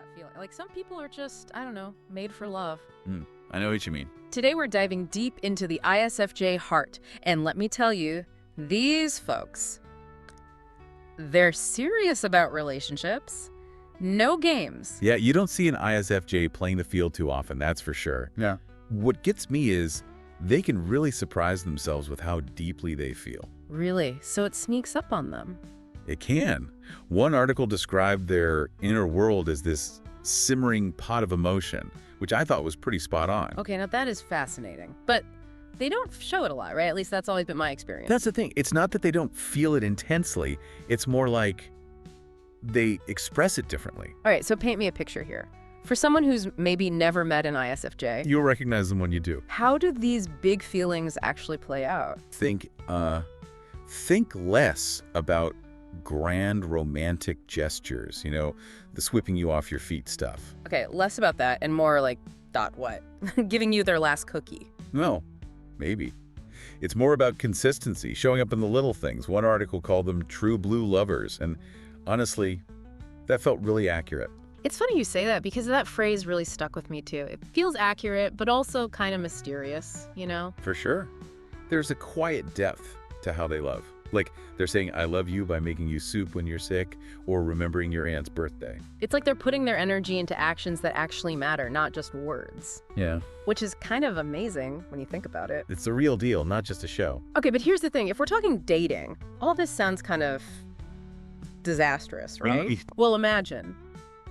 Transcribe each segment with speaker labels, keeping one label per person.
Speaker 1: that feeling. Like some people are just, I don't know, made for love.
Speaker 2: I know what you mean.
Speaker 1: Today we're diving deep into the ISFJ heart. And let me tell you, these folks, they're serious about relationships. No games.
Speaker 2: Yeah, you don't see an ISFJ playing the field too often, that's for sure.
Speaker 3: Yeah.
Speaker 2: What gets me is they can really surprise themselves with how deeply they feel.
Speaker 1: Really? So it sneaks up on them.
Speaker 2: It can. One article described their inner world as this simmering pot of emotion, which I thought was pretty spot on.
Speaker 1: Okay, now that is fascinating. But they don't show it a lot, right? At least that's always been my experience.
Speaker 2: That's the thing. It's not that they don't feel it intensely. It's more like they express it differently.
Speaker 1: All right, so paint me a picture here. For someone who's maybe never met an ISFJ,
Speaker 2: You'll recognize them when you do.
Speaker 1: how do these big feelings actually play out?
Speaker 2: Think less about grand romantic gestures, the sweeping you off your feet stuff.
Speaker 1: Okay, less about that and more like, what? Giving you their last cookie.
Speaker 2: No, maybe. It's more about consistency, showing up in the little things. One article called them true blue lovers, and honestly, that felt really accurate.
Speaker 1: It's funny you say that because that phrase really stuck with me too. It feels accurate, but also kind of mysterious,
Speaker 2: For sure. There's a quiet depth to how they love. Like they're saying, I love you by making you soup when you're sick or remembering your aunt's birthday.
Speaker 1: It's like they're putting their energy into actions that actually matter, not just words.
Speaker 2: Yeah.
Speaker 1: Which is kind of amazing when you think about it.
Speaker 2: It's the real deal, not just a show.
Speaker 1: Okay, but here's the thing. If we're talking dating, all this sounds kind of disastrous, right?
Speaker 2: Right.
Speaker 1: Well, imagine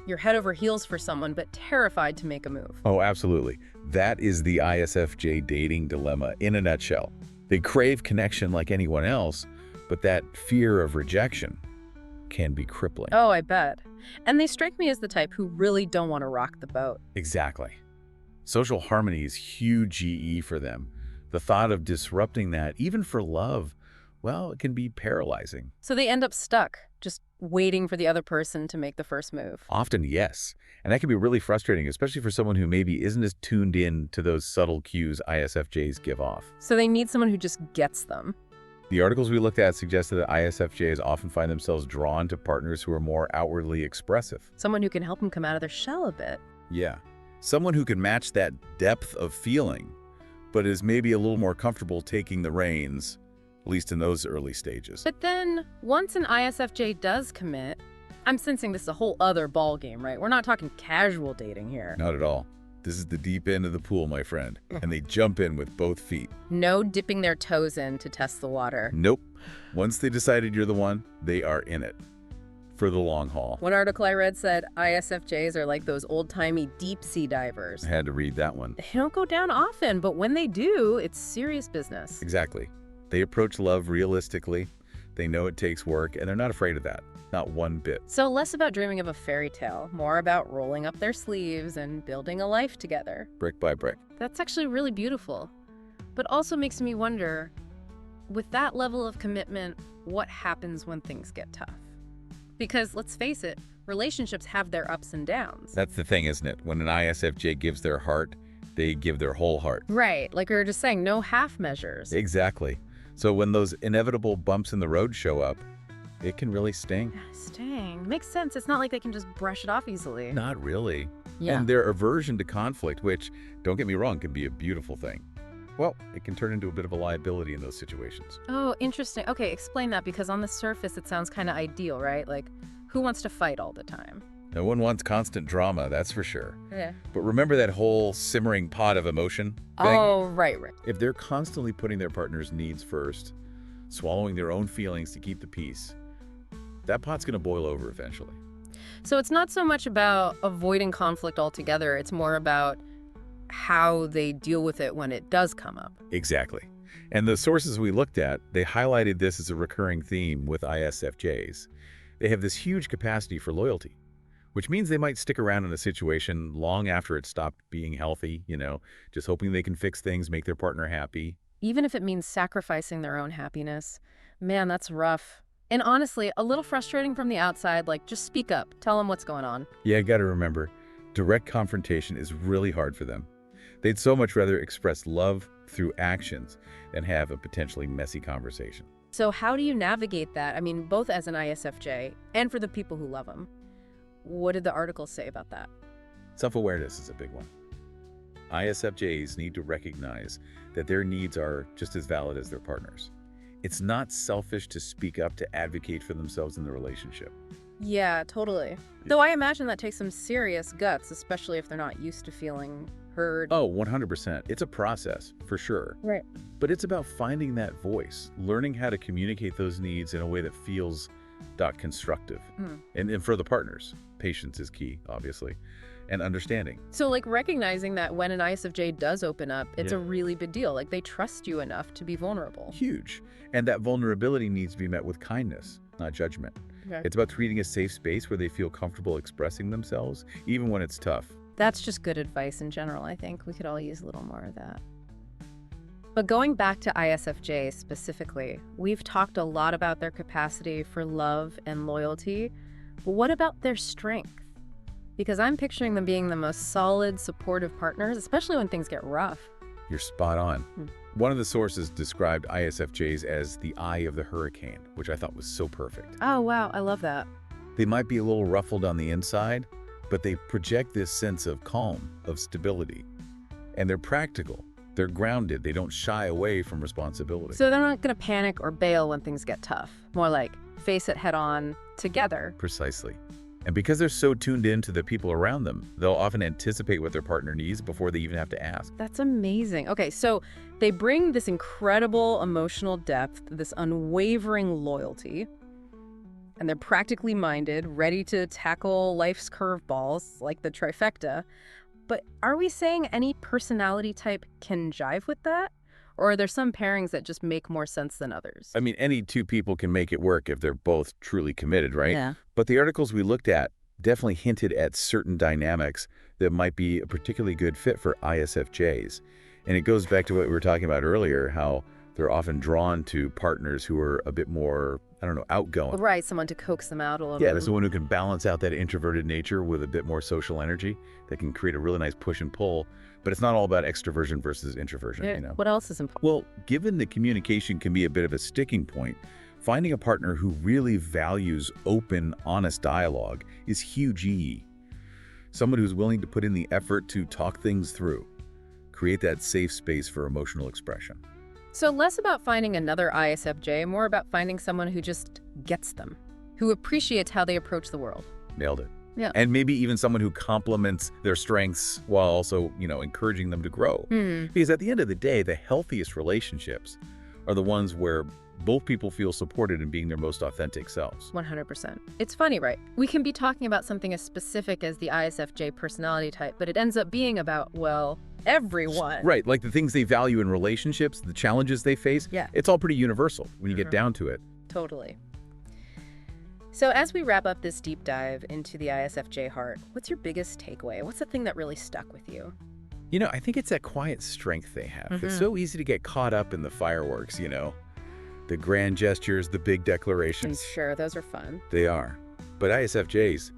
Speaker 1: you're head over heels for someone, but terrified to make a move.
Speaker 2: Oh, absolutely. That is the ISFJ dating dilemma in a nutshell. They crave connection like anyone else, but that fear of rejection can be crippling.
Speaker 1: Oh, I bet. And they strike me as the type who really don't want to rock the boat.
Speaker 2: Exactly. Social harmony is huge GE for them. The thought of disrupting that, even for love, well, it can be paralyzing.
Speaker 1: So they end up stuck, just waiting for the other person to make the first move.
Speaker 2: Often, yes. And that can be really frustrating, especially for someone who maybe isn't as tuned in to those subtle cues ISFJs give off.
Speaker 1: So they need someone who just gets them.
Speaker 2: The articles we looked at suggested that ISFJs often find themselves drawn to partners who are more outwardly expressive.
Speaker 1: Someone who can help them come out of their shell a bit.
Speaker 2: Yeah. Someone who can match that depth of feeling, but is maybe a little more comfortable taking the reins, at least in those early stages.
Speaker 1: But then, once an ISFJ does commit, I'm sensing this is a whole other ballgame, right? We're not talking casual dating here.
Speaker 2: Not at all. This is the deep end of the pool, my friend, and they jump in with both feet.
Speaker 1: No dipping their toes in to test the water.
Speaker 2: Nope. Once they decided you're the one, they are in it for the long haul.
Speaker 1: One article I read said ISFJs are like those old-timey deep-sea divers.
Speaker 2: I had to read that one.
Speaker 1: They don't go down often, but when they do, it's serious business.
Speaker 2: Exactly. They approach love realistically. They know it takes work, and they're not afraid of that. Not one bit.
Speaker 1: So less about dreaming of a fairy tale, more about rolling up their sleeves and building a life together.
Speaker 2: Brick by brick.
Speaker 1: That's actually really beautiful, but also makes me wonder, with that level of commitment, what happens when things get tough? Because let's face it, relationships have their ups and downs.
Speaker 2: That's the thing, isn't it? When an ISFJ gives their heart, they give their whole heart.
Speaker 1: Right, like we were just saying, no half measures.
Speaker 2: Exactly. So when those inevitable bumps in the road show up, it can really sting.
Speaker 1: Sting. Makes sense. It's not like they can just brush it off easily.
Speaker 2: Not really.
Speaker 1: Yeah.
Speaker 2: And their aversion to conflict, which, don't get me wrong, can be a beautiful thing. Well, it can turn into a bit of a liability in those situations.
Speaker 1: Oh, interesting. Okay, explain that, because on the surface it sounds kind of ideal, right? Like, who wants to fight all the time?
Speaker 2: No one wants constant drama, that's for sure.
Speaker 1: Yeah.
Speaker 2: But remember that whole simmering pot of emotion thing?
Speaker 1: Oh, right.
Speaker 2: If they're constantly putting their partner's needs first, swallowing their own feelings to keep the peace, that pot's going to boil over eventually.
Speaker 1: So it's not so much about avoiding conflict altogether. It's more about how they deal with it when it does come up.
Speaker 2: Exactly. And the sources we looked at, they highlighted this as a recurring theme with ISFJs. They have this huge capacity for loyalty, which means they might stick around in a situation long after it stopped being healthy, just hoping they can fix things, make their partner happy.
Speaker 1: Even if it means sacrificing their own happiness. Man, that's rough. And honestly, a little frustrating from the outside, like just speak up, tell them what's going on.
Speaker 2: Yeah, gotta remember, direct confrontation is really hard for them. They'd so much rather express love through actions than have a potentially messy conversation.
Speaker 1: So how do you navigate that? I mean, both as an ISFJ and for the people who love them. What did the article say about that?
Speaker 2: Self-awareness is a big one. ISFJs need to recognize that their needs are just as valid as their partners. It's not selfish to speak up to advocate for themselves in the relationship.
Speaker 1: Yeah, totally. Though I imagine that takes some serious guts, especially if they're not used to feeling heard.
Speaker 2: Oh, 100%. It's a process, for sure.
Speaker 1: Right.
Speaker 2: But it's about finding that voice, learning how to communicate those needs in a way that feels constructive. And for the partners, patience is key, obviously, and understanding.
Speaker 1: So like recognizing that when an ISFJ does open up, it's a really big deal. Like they trust you enough to be vulnerable.
Speaker 2: Huge. And that vulnerability needs to be met with kindness, not judgment.
Speaker 1: Okay.
Speaker 2: It's about creating a safe space where they feel comfortable expressing themselves, even when it's tough.
Speaker 1: That's just good advice in general. I think we could all use a little more of that. But going back to ISFJ specifically, we've talked a lot about their capacity for love and loyalty. But what about their strength? Because I'm picturing them being the most solid, supportive partners, especially when things get rough.
Speaker 2: You're spot on. One of the sources described ISFJs as the eye of the hurricane, which I thought was so perfect.
Speaker 1: Oh, wow. I love that.
Speaker 2: They might be a little ruffled on the inside, but they project this sense of calm, of stability. And they're practical. They're grounded. They don't shy away from responsibility.
Speaker 1: So they're not going to panic or bail when things get tough. More like face it head on together.
Speaker 2: Precisely. And because they're so tuned in to the people around them, they'll often anticipate what their partner needs before they even have to ask.
Speaker 1: That's amazing. Okay, so they bring this incredible emotional depth, this unwavering loyalty, and they're practically minded, ready to tackle life's curveballs like the trifecta. But are we saying any personality type can jive with that? Or are there some pairings that just make more sense than others?
Speaker 2: I mean, any two people can make it work if they're both truly committed, right?
Speaker 1: Yeah.
Speaker 2: But the articles we looked at definitely hinted at certain dynamics that might be a particularly good fit for ISFJs. And it goes back to what we were talking about earlier, how they're often drawn to partners who are a bit more, outgoing.
Speaker 1: Right, someone to coax them out a little.
Speaker 2: Yeah, there's someone who can balance out that introverted nature with a bit more social energy that can create a really nice push and pull. But it's not all about extroversion versus introversion,
Speaker 1: What else is important?
Speaker 2: Well, given that communication can be a bit of a sticking point, finding a partner who really values open, honest dialogue is huge. Someone who's willing to put in the effort to talk things through, create that safe space for emotional expression.
Speaker 1: So less about finding another ISFJ, more about finding someone who just gets them, who appreciates how they approach the world.
Speaker 2: Nailed it.
Speaker 1: Yeah.
Speaker 2: And maybe even someone who complements their strengths while also, encouraging them to grow. Because at the end of the day, the healthiest relationships are the ones where both people feel supported in being their most authentic selves.
Speaker 1: 100%. It's funny, right? We can be talking about something as specific as the ISFJ personality type, but it ends up being about, well, everyone.
Speaker 2: Right, like the things they value in relationships, the challenges they face, it's all pretty universal when you get down to it.
Speaker 1: Totally. So as we wrap up this deep dive into the ISFJ heart, what's your biggest takeaway? What's the thing that really stuck with you?
Speaker 2: I think it's that quiet strength they have. It's so easy to get caught up in the fireworks, the grand gestures, the big declarations.
Speaker 1: Sure, those are fun.
Speaker 2: They are. But ISFJs,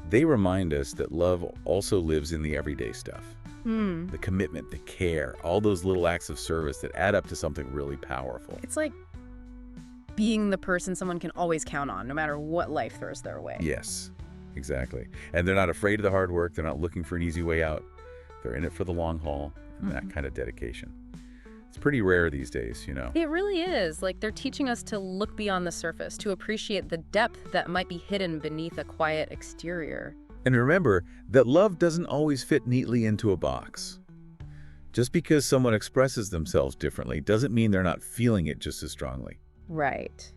Speaker 2: they remind us that love also lives in the everyday stuff. The commitment, the care, all those little acts of service that add up to something really powerful.
Speaker 1: It's like being the person someone can always count on, no matter what life throws their way.
Speaker 2: Yes, exactly. And they're not afraid of the hard work. They're not looking for an easy way out. They're in it for the long haul, and that kind of dedication. It's pretty rare these days,
Speaker 1: It really is. Like they're teaching us to look beyond the surface, to appreciate the depth that might be hidden beneath a quiet exterior.
Speaker 2: And remember that love doesn't always fit neatly into a box. Just because someone expresses themselves differently doesn't mean they're not feeling it just as strongly.
Speaker 1: Right.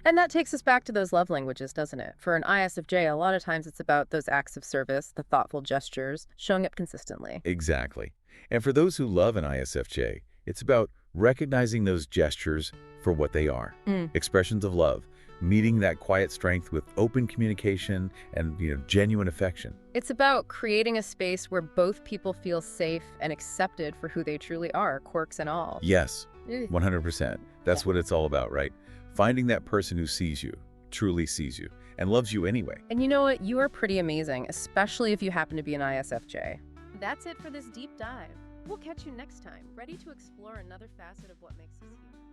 Speaker 1: And that takes us back to those love languages, doesn't it? For an ISFJ, a lot of times it's about those acts of service, the thoughtful gestures, showing up consistently.
Speaker 2: Exactly. And for those who love an ISFJ, it's about recognizing those gestures for what they are. Expressions of love, meeting that quiet strength with open communication and, genuine affection.
Speaker 1: It's about creating a space where both people feel safe and accepted for who they truly are, quirks and all.
Speaker 2: Yes, 100%. That's what it's all about, right? Finding that person who sees you, truly sees you, and loves you anyway.
Speaker 1: And you know what? You are pretty amazing, especially if you happen to be an ISFJ. That's it for this deep dive. We'll catch you next time, ready to explore another facet of what makes us human.